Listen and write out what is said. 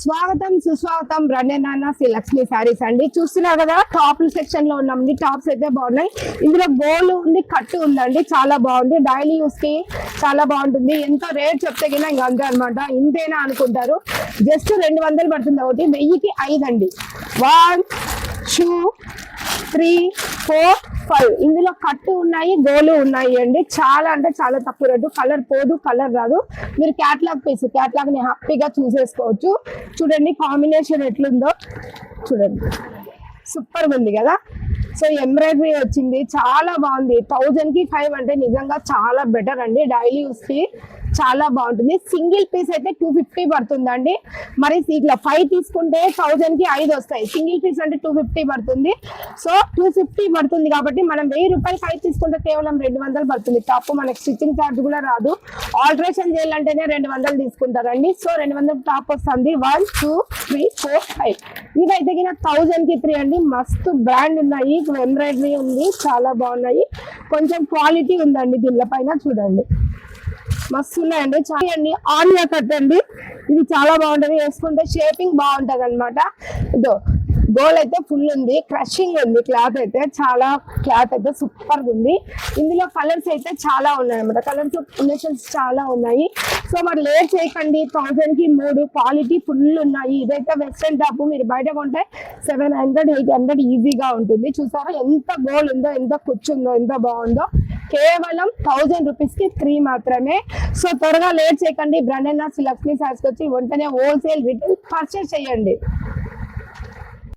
స్వాగతం సుస్వాగతం రండేనాన్న శ్రీ లక్ష్మీ శారీస్ అండి. చూస్తున్నారు కదా టాప్ సెక్షన్ లో ఉన్నామండి. టాప్స్ అయితే బాగున్నాయి. ఇందులో గోల్డ్ ఉంది, కట్టు ఉందండి. చాలా బాగుంది. డైలీ యూస్ కి చాలా బాగుంటుంది. ఎంత రేట్ చెప్తే కింద ఇంకా అంతే అనమాట. ఇంతేనా అనుకుంటారు. జస్ట్ 200 పడుతుంది. ఒకటి 1000కి 5 అండి. 1 2 3 4 5 ఇందులో కట్టు ఉన్నాయి, గోలు ఉన్నాయి అండి. చాలా అంటే చాలా తక్కువ రేటు. కలర్ పోదు, కలర్ రాదు. మీరు క్యాట్లాగ్ పీస్, క్యాట్లాగ్ ని హ్యాపీగా చూసేసుకోవచ్చు. చూడండి కాంబినేషన్ ఎట్లుందో చూడండి. సూపర్ ఉంది కదా. సో ఎంబ్రాయిడరీ వచ్చింది, చాలా బాగుంది. 1000కి 5 అంటే నిజంగా చాలా బెటర్ అండి. డైలీ యూస్ కి చాలా బాగుంటుంది. సింగిల్ పీస్ అయితే 250 పడుతుందండి. మరి ఇట్లా 5 తీసుకుంటే 1000కి 5 వస్తాయి. సింగిల్ పీస్ అంటే 250 పడుతుంది. సో 250 పడుతుంది కాబట్టి మనం 1000 రూపాయలు 5 తీసుకుంటే కేవలం 200 పడుతుంది. టాప్ మనకి స్టిచ్చింగ్ ఛార్జ్ కూడా రాదు. ఆల్టరేషన్ చేయాలంటేనే 200 తీసుకుంటారండి. సో 200 టాప్ వస్తుంది. 1 2 3 4 5 ఇవైతే 1000కి 3 అండి. మస్తు బ్రాండ్ ఉన్నాయి. ఎంబ్రాయిడరీ ఉంది, చాలా బాగున్నాయి. కొంచెం క్వాలిటీ ఉందండి దీనిలో పైన. చూడండి మస్తు ఉన్నాయండి. చాలా అండి. ఆనియా కట్ అండి. ఇది చాలా బాగుంటది. వేసుకుంటే షేపింగ్ బాగుంటది అనమాట. ఇదో గోల్ అయితే ఫుల్ ఉంది. క్రషింగ్ ఉంది. క్లాత్ అయితే చాలా, క్లాత్ అయితే సూపర్ గా ఉంది. ఇందులో కలర్స్ అయితే చాలా ఉన్నాయి అనమాట. కలర్స్ కాంబినేషన్స్ చాలా ఉన్నాయి. సో మరి లేట్ చేయకండి. 1000కి 3 క్వాలిటీ ఫుల్ ఉన్నాయి. ఇదైతే వెస్ట్రన్ టాప్. మీరు బయట కొంటే 700 800 ఈజీగా ఉంటుంది. చూసారా ఎంత గోల్ ఉందో, ఎంత కూర్చుందో, ఎంత బాగుందో. కేవలం 1000 రూపీస్ కి 3 మాత్రమే. సో త్వరగా లేట్ చేయకండి. బ్రాండెడ్ శ్రీ లక్ష్మీ శారీస్ వచ్చి వెంటనే హోల్సేల్ రిటైల్ పర్చేస్ చేయండి.